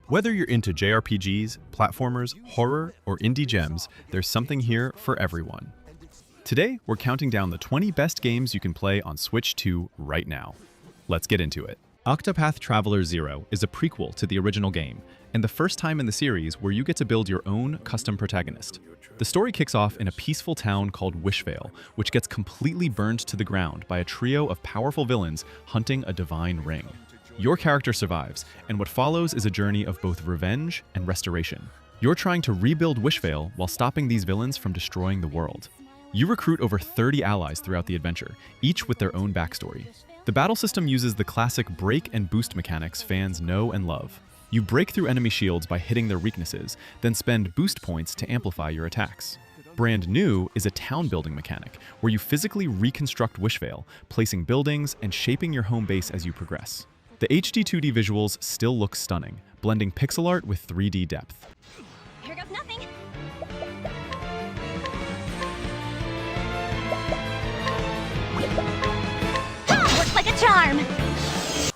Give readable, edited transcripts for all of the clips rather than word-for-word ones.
Whether you're into JRPGs, platformers, horror, or indie gems, there's something here for everyone. Today, we're counting down the 20 best games you can play on Switch 2 right now. Let's get into it. Octopath Traveler 0 is a prequel to the original game, and the first time in the series where you get to build your own custom protagonist. The story kicks off in a peaceful town called Wishvale, which gets completely burned to the ground by a trio of powerful villains hunting a divine ring. Your character survives, and what follows is a journey of both revenge and restoration. You're trying to rebuild Wishvale while stopping these villains from destroying the world. You recruit over 30 allies throughout the adventure, each with their own backstory. The battle system uses the classic break and boost mechanics fans know and love. You break through enemy shields by hitting their weaknesses, then spend boost points to amplify your attacks. Brand new is a town building mechanic, where you physically reconstruct Wishvale, placing buildings and shaping your home base as you progress. The HD 2D visuals still look stunning, blending pixel art with 3D depth. Here goes nothing. Works like a charm.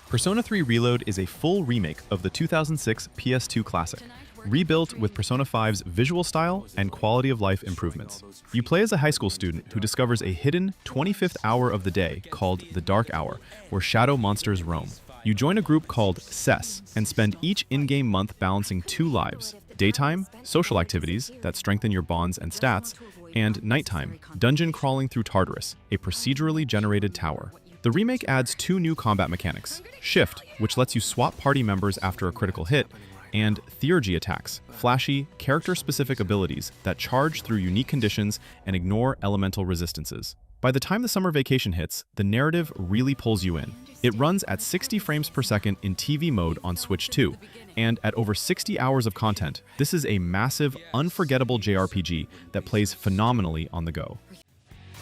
Persona 3 Reload is a full remake of the 2006 PS2 classic, rebuilt with Persona 5's visual style and quality of life improvements. You play as a high school student who discovers a hidden 25th hour of the day called the Dark Hour, where shadow monsters roam. You join a group called CES and spend each in-game month balancing two lives: daytime, social activities that strengthen your bonds and stats, and nighttime, dungeon crawling through Tartarus, a procedurally generated tower. The remake adds two new combat mechanics: Shift, which lets you swap party members after a critical hit, and Theurgy attacks, flashy, character-specific abilities that charge through unique conditions and ignore elemental resistances. By the time the summer vacation hits, the narrative really pulls you in. It runs at 60 frames per second in TV mode on Switch 2, and at over 60 hours of content, this is a massive, unforgettable JRPG that plays phenomenally on the go.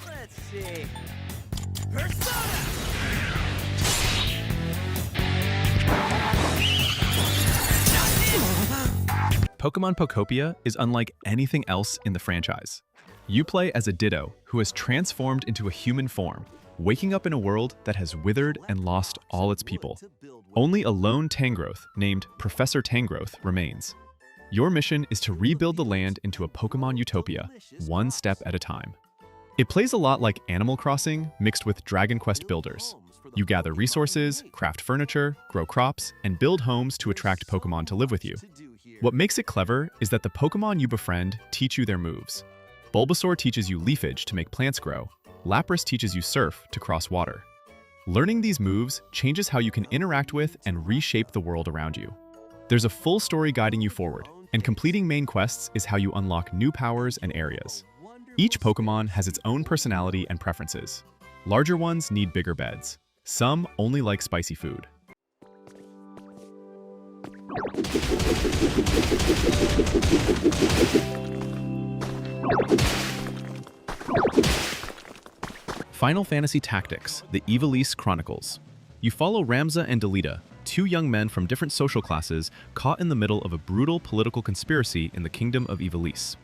Let's see. Persona! Pokémon Pokopia is unlike anything else in the franchise. You play as a Ditto who has transformed into a human form, waking up in a world that has withered and lost all its people. Only a lone Tangrowth named Professor Tangrowth remains. Your mission is to rebuild the land into a Pokémon utopia, one step at a time. It plays a lot like Animal Crossing mixed with Dragon Quest builders. You gather resources, craft furniture, grow crops, and build homes to attract Pokémon to live with you. What makes it clever is that the Pokémon you befriend teach you their moves. Bulbasaur teaches you leafage to make plants grow. Lapras teaches you surf to cross water. Learning these moves changes how you can interact with and reshape the world around you. There's a full story guiding you forward, and completing main quests is how you unlock new powers and areas. Each Pokémon has its own personality and preferences. Larger ones need bigger beds. Some only like spicy food. Final Fantasy Tactics: The Ivalice Chronicles. You follow Ramza and Delita, two young men from different social classes caught in the middle of a brutal political conspiracy in the kingdom of Ivalice.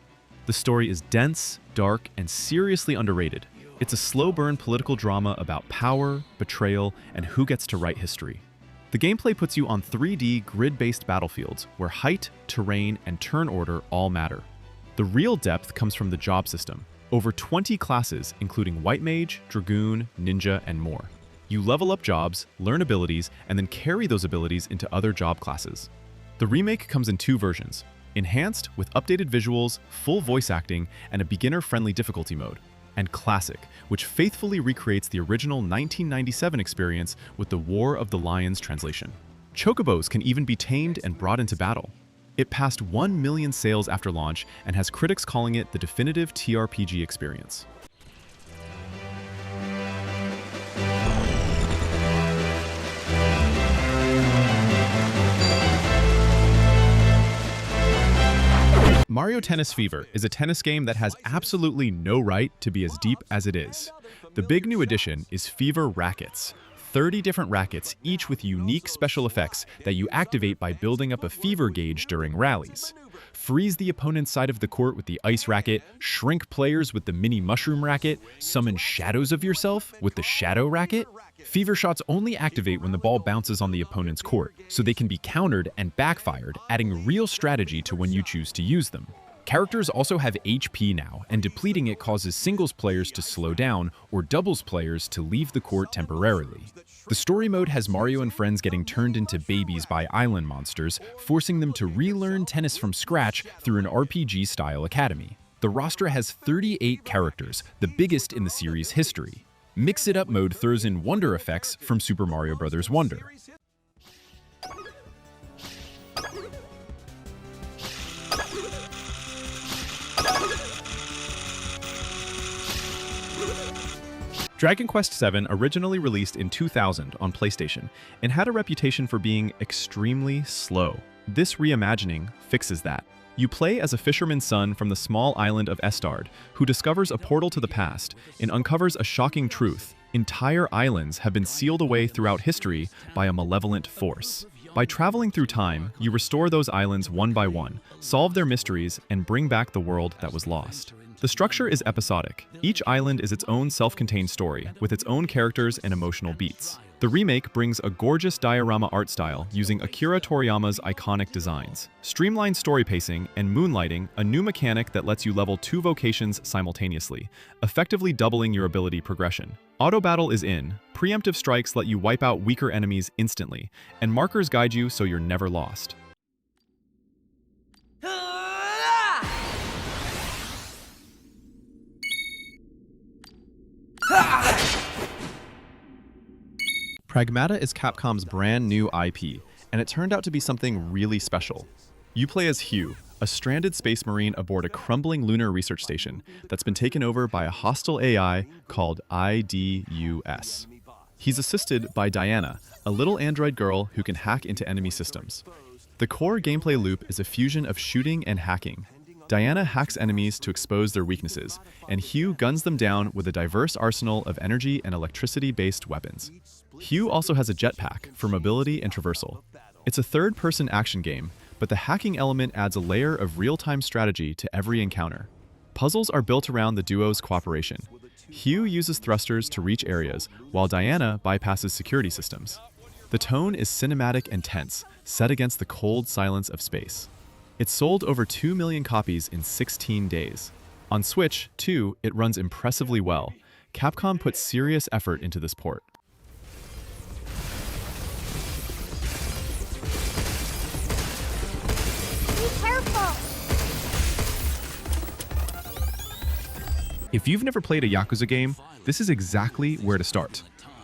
The story is dense, dark, and seriously underrated. It's a slow-burn political drama about power, betrayal, and who gets to write history. The gameplay puts you on 3D grid-based battlefields where height, terrain, and turn order all matter. The real depth comes from the job system. Over 20 classes, including White Mage, Dragoon, Ninja, and more. You level up jobs, learn abilities, and then carry those abilities into other job classes. The remake comes in two versions: Enhanced with updated visuals, full voice acting, and a beginner-friendly difficulty mode, and Classic, which faithfully recreates the original 1997 experience with the War of the Lions translation. Chocobos can even be tamed and brought into battle. It passed 1 million sales after launch and has critics calling it the definitive TRPG experience. Mario Tennis Fever is a tennis game that has absolutely no right to be as deep as it is. The big new addition is Fever Rackets, 30 different rackets, each with unique special effects that you activate by building up a fever gauge during rallies. Freeze the opponent's side of the court with the ice racket, shrink players with the mini mushroom racket, summon shadows of yourself with the shadow racket. Fever shots only activate when the ball bounces on the opponent's court, so they can be countered and backfired, adding real strategy to when you choose to use them. Characters also have HP now, and depleting it causes singles players to slow down or doubles players to leave the court temporarily. The story mode has Mario and friends getting turned into babies by island monsters, forcing them to relearn tennis from scratch through an RPG-style academy. The roster has 38 characters, the biggest in the series' history. Mix It Up mode throws in wonder effects from Super Mario Bros. Wonder. Dragon Quest VII originally released in 2000 on PlayStation and had a reputation for being extremely slow. This reimagining fixes that. You play as a fisherman's son from the small island of Estard, who discovers a portal to the past and uncovers a shocking truth. Entire islands have been sealed away throughout history by a malevolent force. By traveling through time, you restore those islands one by one, solve their mysteries, and bring back the world that was lost. The structure is episodic. Each island is its own self-contained story, with its own characters and emotional beats. The remake brings a gorgeous diorama art style using Akira Toriyama's iconic designs. Streamlined story pacing and moonlighting, a new mechanic that lets you level 2 vocations simultaneously, effectively doubling your ability progression. Auto battle is in. Preemptive strikes let you wipe out weaker enemies instantly, and markers guide you so you're never lost. Pragmata is Capcom's brand new IP, and it turned out to be something really special. You play as Hugh, a stranded space marine aboard a crumbling lunar research station that's been taken over by a hostile AI called IDUS. He's assisted by Diana, a little android girl who can hack into enemy systems. The core gameplay loop is a fusion of shooting and hacking. Diana hacks enemies to expose their weaknesses, and Hugh guns them down with a diverse arsenal of energy and electricity-based weapons. Hugh also has a jetpack for mobility and traversal. It's a third-person action game, but the hacking element adds a layer of real-time strategy to every encounter. Puzzles are built around the duo's cooperation. Hugh uses thrusters to reach areas, while Diana bypasses security systems. The tone is cinematic and tense, set against the cold silence of space. It sold over 2 million copies in 16 days. On Switch, too, it runs impressively well. Capcom put serious effort into this port. Be careful! If you've never played a Yakuza game, this is exactly where to start.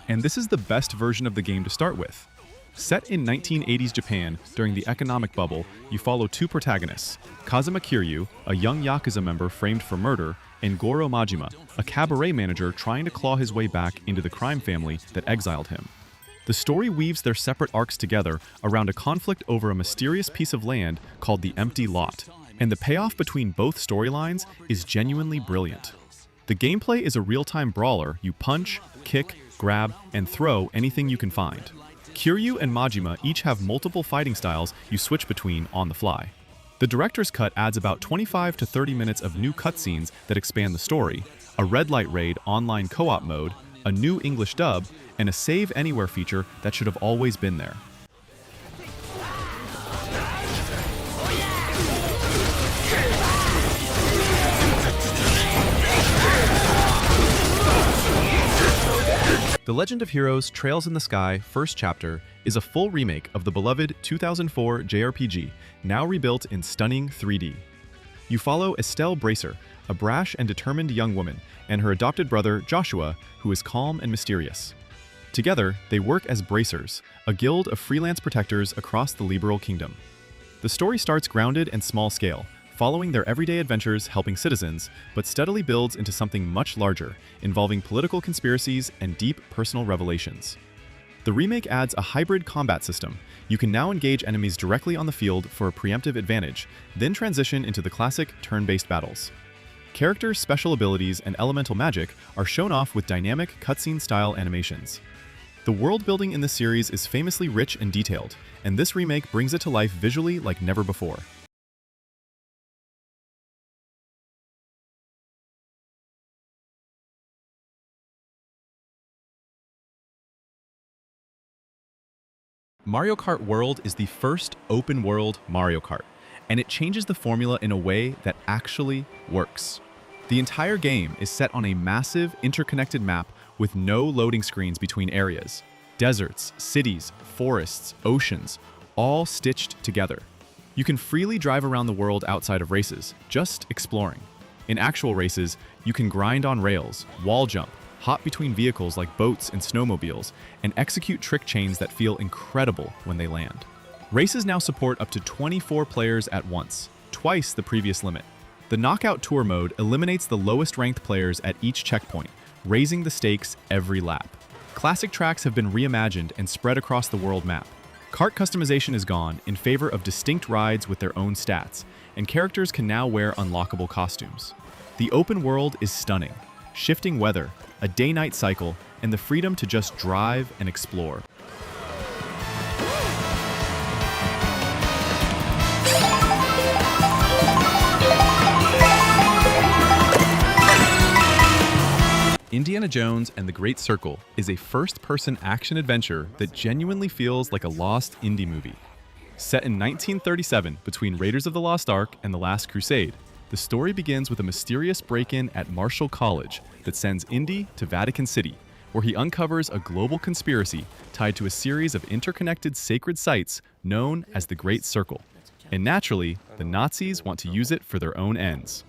And this is the best version of the game to start with. Set in 1980s Japan during the economic bubble, you follow 2 protagonists, Kazuma Kiryu, a young Yakuza member framed for murder, and Goro Majima, a cabaret manager trying to claw his way back into the crime family that exiled him. The story weaves their separate arcs together around a conflict over a mysterious piece of land called the Empty Lot, and the payoff between both storylines is genuinely brilliant. The gameplay is a real-time brawler. You punch, kick, grab, and throw anything you can find. Kiryu and Majima each have multiple fighting styles you switch between on the fly. The director's cut adds about 25 to 30 minutes of new cutscenes that expand the story, a red light raid online co-op mode, a new English dub, and a save anywhere feature that should have always been there. The Legend of Heroes Trails in the Sky First Chapter is a full remake of the beloved 2004 JRPG, now rebuilt in stunning 3D. You follow Estelle Bracer, a brash and determined young woman, and her adopted brother Joshua, who is calm and mysterious. Together, they work as Bracers, a guild of freelance protectors across the Liberal Kingdom. The story starts grounded and small-scale, following their everyday adventures helping citizens, but steadily builds into something much larger, involving political conspiracies and deep personal revelations. The remake adds a hybrid combat system. You can now engage enemies directly on the field for a preemptive advantage, then transition into the classic turn-based battles. Characters, special abilities, and elemental magic are shown off with dynamic cutscene-style animations. The world building in the series is famously rich and detailed, and this remake brings it to life visually like never before. Mario Kart World is the first open-world Mario Kart, and it changes the formula in a way that actually works. The entire game is set on a massive, interconnected map with no loading screens between areas. Deserts, cities, forests, oceans, all stitched together. You can freely drive around the world outside of races, just exploring. In actual races, you can grind on rails, wall jump, hop between vehicles like boats and snowmobiles, and execute trick chains that feel incredible when they land. Races now support up to 24 players at once, twice the previous limit. The Knockout Tour mode eliminates the lowest ranked players at each checkpoint, raising the stakes every lap. Classic tracks have been reimagined and spread across the world map. Kart customization is gone in favor of distinct rides with their own stats, and characters can now wear unlockable costumes. The open world is stunning. Shifting weather, a day-night cycle, and the freedom to just drive and explore. Indiana Jones and the Great Circle is a first-person action-adventure that genuinely feels like a lost indie movie. Set in 1937 between Raiders of the Lost Ark and The Last Crusade, the story begins with a mysterious break-in at Marshall College that sends Indy to Vatican City, where he uncovers a global conspiracy tied to a series of interconnected sacred sites known as the Great Circle. And naturally, the Nazis want to use it for their own ends.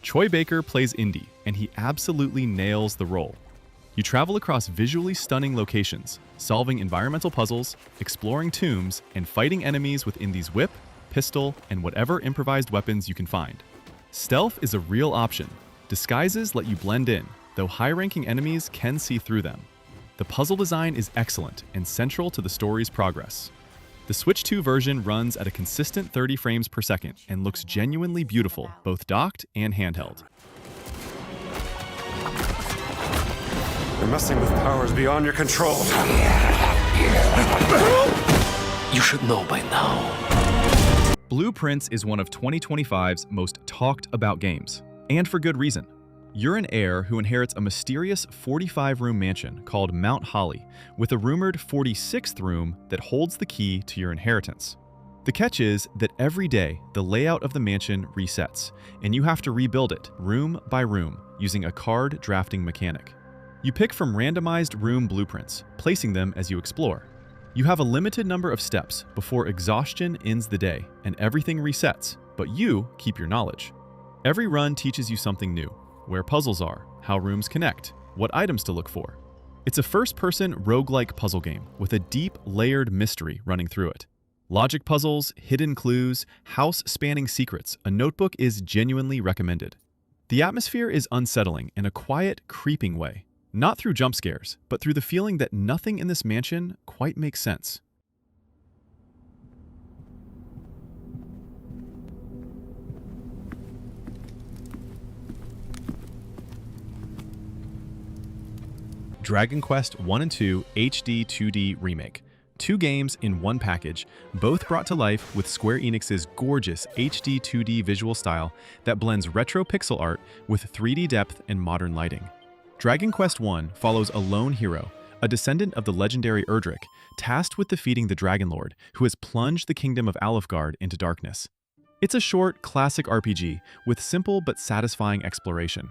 Troy Baker plays Indy, and he absolutely nails the role. You travel across visually stunning locations, solving environmental puzzles, exploring tombs, and fighting enemies with Indy's whip, pistol, and whatever improvised weapons you can find. Stealth is a real option. Disguises let you blend in, though high-ranking enemies can see through them. The puzzle design is excellent and central to the story's progress. The Switch 2 version runs at a consistent 30 frames per second and looks genuinely beautiful, both docked and handheld. You're messing with powers beyond your control. You should know by now. Blueprints is one of 2025's most talked about games, and for good reason. You're an heir who inherits a mysterious 45-room mansion called Mount Holly, with a rumored 46th room that holds the key to your inheritance. The catch is that every day, the layout of the mansion resets, and you have to rebuild it room by room using a card drafting mechanic. You pick from randomized room blueprints, placing them as you explore. You have a limited number of steps before exhaustion ends the day and everything resets, but you keep your knowledge. Every run teaches you something new, where puzzles are, how rooms connect, what items to look for. It's a first-person roguelike puzzle game with a deep, layered mystery running through it. Logic puzzles, hidden clues, house-spanning secrets, a notebook is genuinely recommended. The atmosphere is unsettling in a quiet, creeping way. Not through jump scares, but through the feeling that nothing in this mansion quite makes sense. Dragon Quest I and II HD 2D Remake. Two games in one package, both brought to life with Square Enix's gorgeous HD 2D visual style that blends retro pixel art with 3D depth and modern lighting. Dragon Quest I follows a lone hero, a descendant of the legendary Erdrick, tasked with defeating the Dragon Lord, who has plunged the kingdom of Alefgard into darkness. It's a short, classic RPG with simple but satisfying exploration.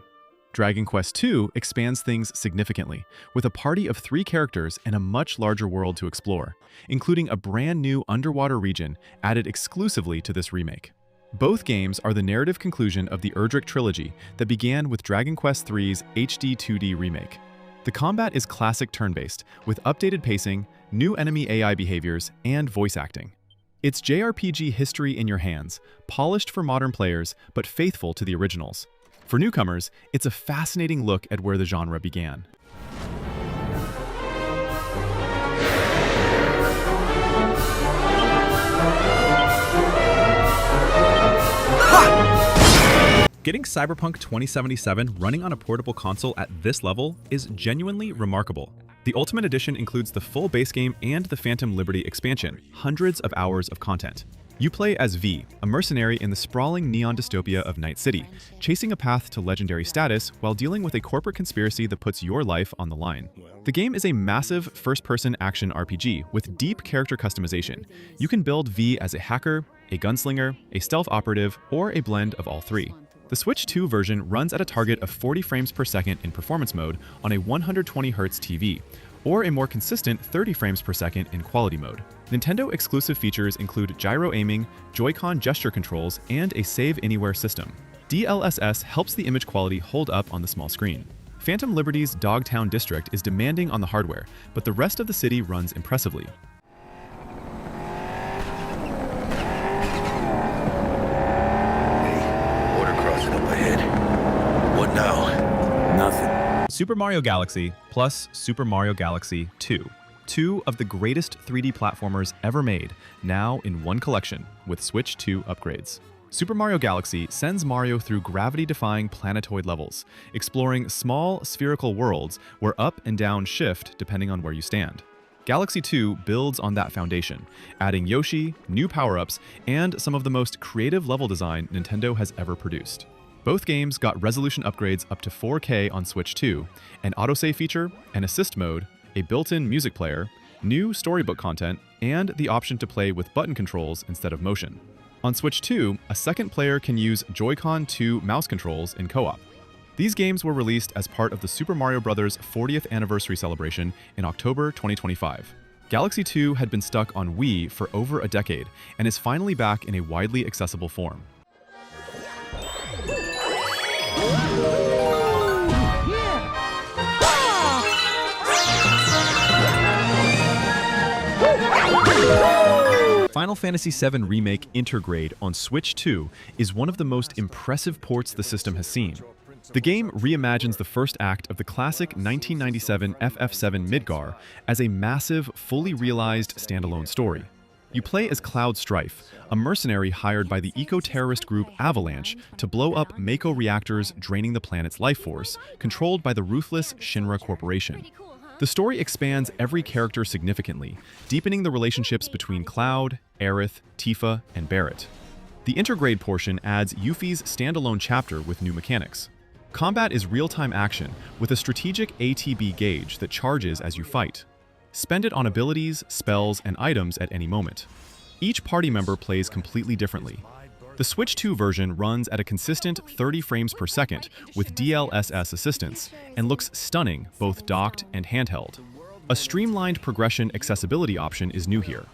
Dragon Quest II expands things significantly, with a party of 3 characters and a much larger world to explore, including a brand new underwater region added exclusively to this remake. Both games are the narrative conclusion of the Erdrick trilogy that began with Dragon Quest III's HD 2D remake. The combat is classic turn-based, with updated pacing, new enemy AI behaviors, and voice acting. It's JRPG history in your hands, polished for modern players, but faithful to the originals. For newcomers, it's a fascinating look at where the genre began. Getting Cyberpunk 2077 running on a portable console at this level is genuinely remarkable. The Ultimate Edition includes the full base game and the Phantom Liberty expansion, hundreds of hours of content. You play as V, a mercenary in the sprawling neon dystopia of Night City, chasing a path to legendary status while dealing with a corporate conspiracy that puts your life on the line. The game is a massive first-person action RPG with deep character customization. You can build V as a hacker, a gunslinger, a stealth operative, or a blend of all three. The Switch 2 version runs at a target of 40 frames per second in performance mode on a 120Hz TV, or a more consistent 30 frames per second in quality mode. Nintendo exclusive features include gyro aiming, Joy-Con gesture controls, and a save anywhere system. DLSS helps the image quality hold up on the small screen. Phantom Liberty's Dogtown district is demanding on the hardware, but the rest of the city runs impressively. Border crossing up ahead. What now? Nothing. Super Mario Galaxy plus Super Mario Galaxy 2. Two of the greatest 3D platformers ever made, now in one collection with Switch 2 upgrades. Super Mario Galaxy sends Mario through gravity-defying planetoid levels, exploring small, spherical worlds where up and down shift depending on where you stand. Galaxy 2 builds on that foundation, adding Yoshi, new power-ups, and some of the most creative level design Nintendo has ever produced. Both games got resolution upgrades up to 4K on Switch 2, an autosave feature, an assist mode, a built-in music player, new storybook content, and the option to play with button controls instead of motion. On Switch 2, a second player can use Joy-Con 2 mouse controls in co-op. These games were released as part of the Super Mario Bros. 40th anniversary celebration in October 2025. Galaxy 2 had been stuck on Wii for over a decade and is finally back in a widely accessible form. Final Fantasy VII Remake Intergrade on Switch 2 is one of the most impressive ports the system has seen. The game reimagines the first act of the classic 1997 FF7 Midgar as a massive, fully realized standalone story. You play as Cloud Strife, a mercenary hired by the eco-terrorist group Avalanche to blow up Mako reactors draining the planet's life force, controlled by the ruthless Shinra Corporation. The story expands every character significantly, deepening the relationships between Cloud, Aerith, Tifa, and Barrett. The Intergrade portion adds Yuffie's standalone chapter with new mechanics. Combat is real-time action with a strategic ATB gauge that charges as you fight. Spend it on abilities, spells, and items at any moment. Each party member plays completely differently. The Switch 2 version runs at a consistent 30 frames per second with DLSS assistance and looks stunning both docked and handheld. A streamlined progression accessibility option is new here.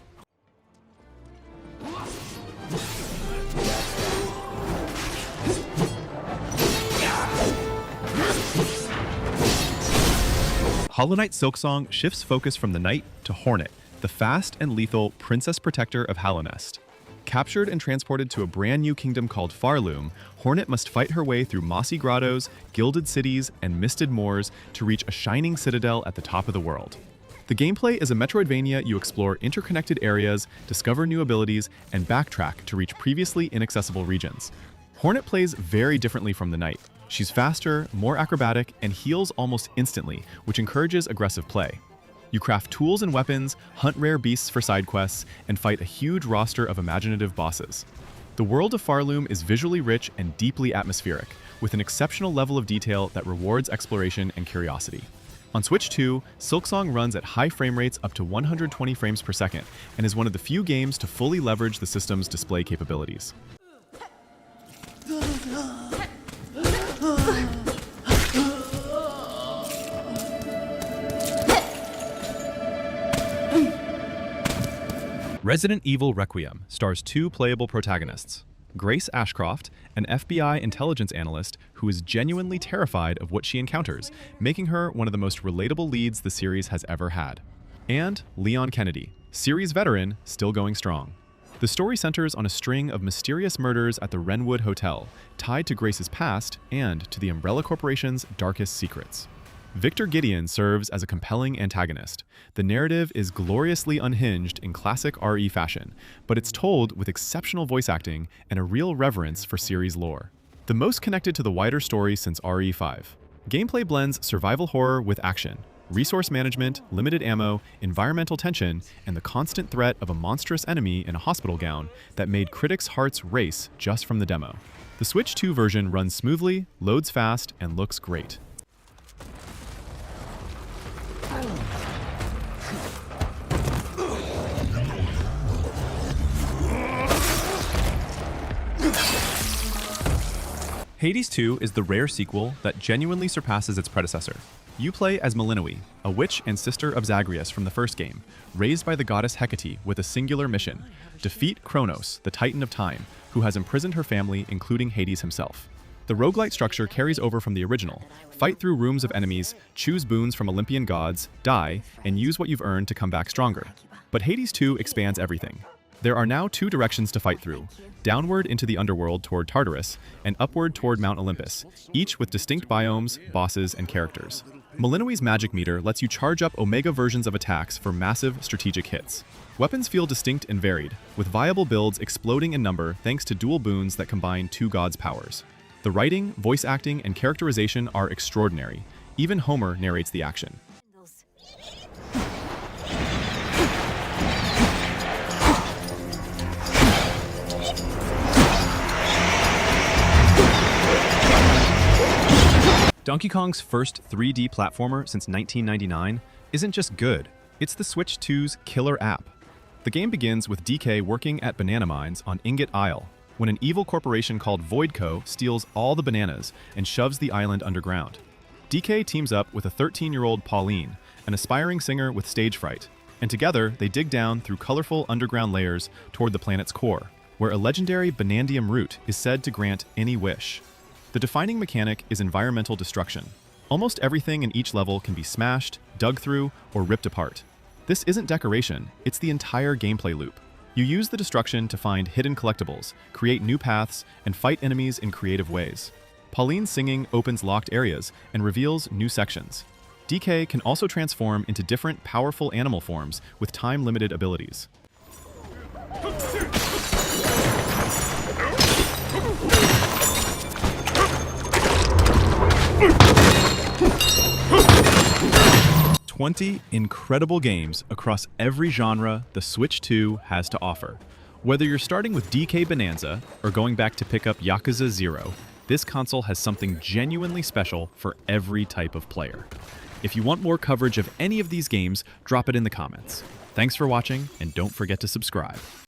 Hollow Knight Silksong shifts focus from the Knight to Hornet, the fast and lethal princess protector of Hallownest. Captured and transported to a brand new kingdom called Farloom, Hornet must fight her way through mossy grottos, gilded cities, and misted moors to reach a shining citadel at the top of the world. The gameplay is a Metroidvania. You explore interconnected areas, discover new abilities, and backtrack to reach previously inaccessible regions. Hornet plays very differently from the Knight. She's faster, more acrobatic, and heals almost instantly, which encourages aggressive play. You craft tools and weapons, hunt rare beasts for side quests, and fight a huge roster of imaginative bosses. The world of Farloom is visually rich and deeply atmospheric, with an exceptional level of detail that rewards exploration and curiosity. On Switch 2, Silksong runs at high frame rates up to 120 frames per second, and is one of the few games to fully leverage the system's display capabilities. Resident Evil Requiem stars two playable protagonists. Grace Ashcroft, an FBI intelligence analyst who is genuinely terrified of what she encounters, making her one of the most relatable leads the series has ever had. And Leon Kennedy, series veteran, still going strong. The story centers on a string of mysterious murders at the Wrenwood Hotel, tied to Grace's past and to the Umbrella Corporation's darkest secrets. Victor Gideon serves as a compelling antagonist. The narrative is gloriously unhinged in classic RE fashion, but it's told with exceptional voice acting and a real reverence for series lore. The most connected to the wider story since RE5. Gameplay blends survival horror with action. Resource management, limited ammo, environmental tension, and the constant threat of a monstrous enemy in a hospital gown that made critics' hearts race just from the demo. The Switch 2 version runs smoothly, loads fast, and looks great. Hades 2 is the rare sequel that genuinely surpasses its predecessor. You play as Melinoe, a witch and sister of Zagreus from the first game, raised by the goddess Hecate with a singular mission: defeat Kronos, the Titan of Time, who has imprisoned her family, including Hades himself. The roguelite structure carries over from the original. Fight through rooms of enemies, choose boons from Olympian gods, die, and use what you've earned to come back stronger. But Hades 2 expands everything. There are now 2 directions to fight through: downward into the underworld toward Tartarus, and upward toward Mount Olympus, each with distinct biomes, bosses, and characters. Melinoe's magic meter lets you charge up Omega versions of attacks for massive strategic hits. Weapons feel distinct and varied, with viable builds exploding in number thanks to dual boons that combine 2 gods' powers. The writing, voice acting, and characterization are extraordinary. Even Homer narrates the action. Donkey Kong's first 3D platformer since 1999 isn't just good, it's the Switch 2's killer app. The game begins with DK working at banana mines on Ingot Isle, when an evil corporation called Voidco steals all the bananas and shoves the island underground. DK teams up with a 13-year-old Pauline, an aspiring singer with stage fright, and together they dig down through colorful underground layers toward the planet's core, where a legendary Banandium root is said to grant any wish. The defining mechanic is environmental destruction. Almost everything in each level can be smashed, dug through, or ripped apart. This isn't decoration, it's the entire gameplay loop. You use the destruction to find hidden collectibles, create new paths, and fight enemies in creative ways. Pauline's singing opens locked areas and reveals new sections. DK can also transform into different powerful animal forms with time-limited abilities. Incredible games across every genre the Switch 2 has to offer. Whether you're starting with DK Bananza or going back to pick up Yakuza 0, this console has something genuinely special for every type of player. If you want more coverage of any of these games, drop it in the comments. Thanks for watching, and don't forget to subscribe.